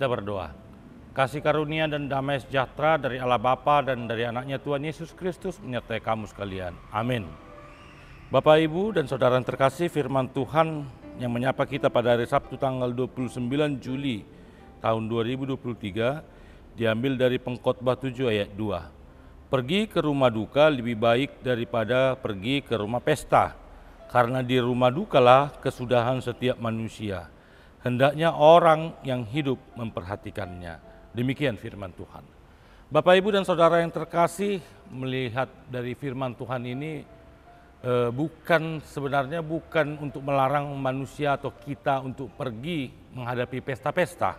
Kita berdoa. Kasih karunia dan damai sejahtera dari Allah Bapa dan dari anaknya Tuhan Yesus Kristus menyertai kamu sekalian. Amin. Bapak, Ibu, dan saudara yang terkasih, firman Tuhan yang menyapa kita pada hari Sabtu tanggal 29 Juli tahun 2023 diambil dari Pengkhotbah 7 ayat 2. Pergi ke rumah duka lebih baik daripada pergi ke rumah pesta, karena di rumah dukalah kesudahan setiap manusia. Hendaknya orang yang hidup memperhatikannya. Demikian firman Tuhan. Bapak, Ibu, dan saudara yang terkasih, melihat dari firman Tuhan ini sebenarnya bukan untuk melarang manusia atau kita untuk pergi menghadapi pesta-pesta.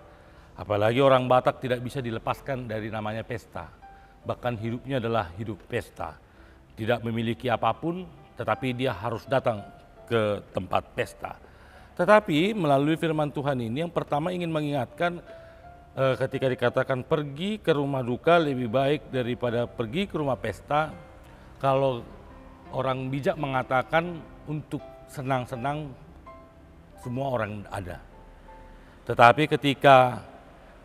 Apalagi orang Batak tidak bisa dilepaskan dari namanya pesta. Bahkan hidupnya adalah hidup pesta. Tidak memiliki apapun, tetapi dia harus datang ke tempat pesta. Tetapi melalui firman Tuhan ini yang pertama ingin mengingatkan ketika dikatakan pergi ke rumah duka lebih baik daripada pergi ke rumah pesta. Kalau orang bijak mengatakan untuk senang-senang semua orang ada. Tetapi ketika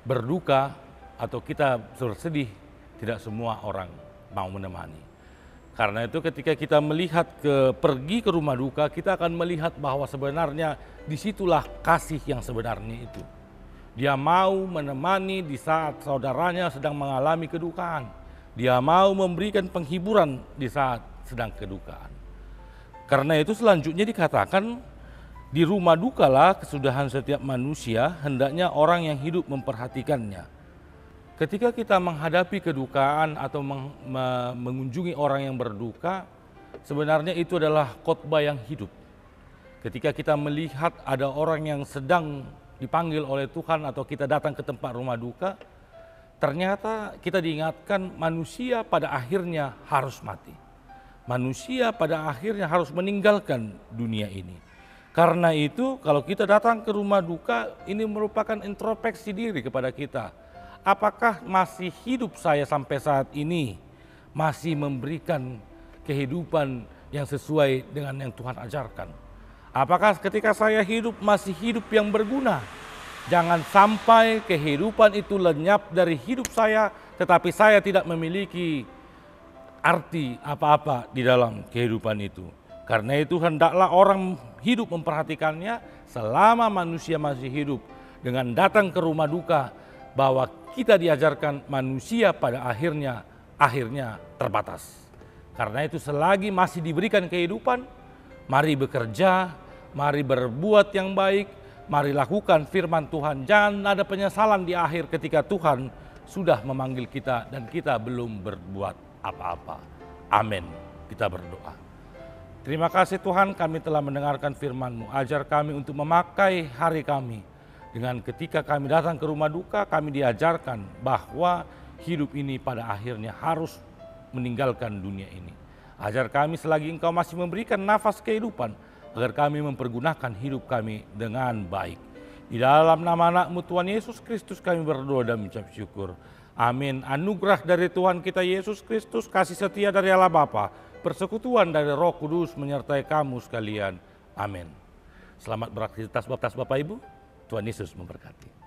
berduka atau kita bersedih, tidak semua orang mau menemani. Karena itu ketika kita melihat pergi ke rumah duka, kita akan melihat bahwa sebenarnya disitulah kasih yang sebenarnya itu. Dia mau menemani di saat saudaranya sedang mengalami kedukaan. Dia mau memberikan penghiburan di saat sedang kedukaan. Karena itu selanjutnya dikatakan, di rumah dukalah kesudahan setiap manusia, hendaknya orang yang hidup memperhatikannya. Ketika kita menghadapi kedukaan atau mengunjungi orang yang berduka, sebenarnya itu adalah khotbah yang hidup. Ketika kita melihat ada orang yang sedang dipanggil oleh Tuhan atau kita datang ke tempat rumah duka, ternyata kita diingatkan manusia pada akhirnya harus mati. Manusia pada akhirnya harus meninggalkan dunia ini. Karena itu kalau kita datang ke rumah duka, ini merupakan introspeksi diri kepada kita. Apakah masih hidup saya sampai saat ini masih memberikan kehidupan yang sesuai dengan yang Tuhan ajarkan? Apakah ketika saya hidup masih hidup yang berguna? Jangan sampai kehidupan itu lenyap dari hidup saya, tetapi saya tidak memiliki arti apa-apa di dalam kehidupan itu. Karena itu hendaklah orang hidup memperhatikannya selama manusia masih hidup, dengan datang ke rumah duka, bahwa kita diajarkan manusia pada akhirnya terbatas. Karena itu selagi masih diberikan kehidupan, mari bekerja, mari berbuat yang baik, mari lakukan firman Tuhan. Jangan ada penyesalan di akhir ketika Tuhan sudah memanggil kita dan kita belum berbuat apa-apa. Amin. Kita berdoa. Terima kasih Tuhan, kami telah mendengarkan firman-Mu. Ajar kami untuk memakai hari kami. Dengan ketika kami datang ke rumah duka, kami diajarkan bahwa hidup ini pada akhirnya harus meninggalkan dunia ini. Ajar kami selagi Engkau masih memberikan nafas kehidupan, agar kami mempergunakan hidup kami dengan baik. Di dalam nama anak-Mu Tuhan Yesus Kristus kami berdoa dan mengucap syukur. Amin. Anugerah dari Tuhan kita Yesus Kristus, kasih setia dari Allah Bapa, persekutuan dari Roh Kudus menyertai kamu sekalian. Amin. Selamat beraktivitas Bapak Ibu. Tuhan Yesus memberkati.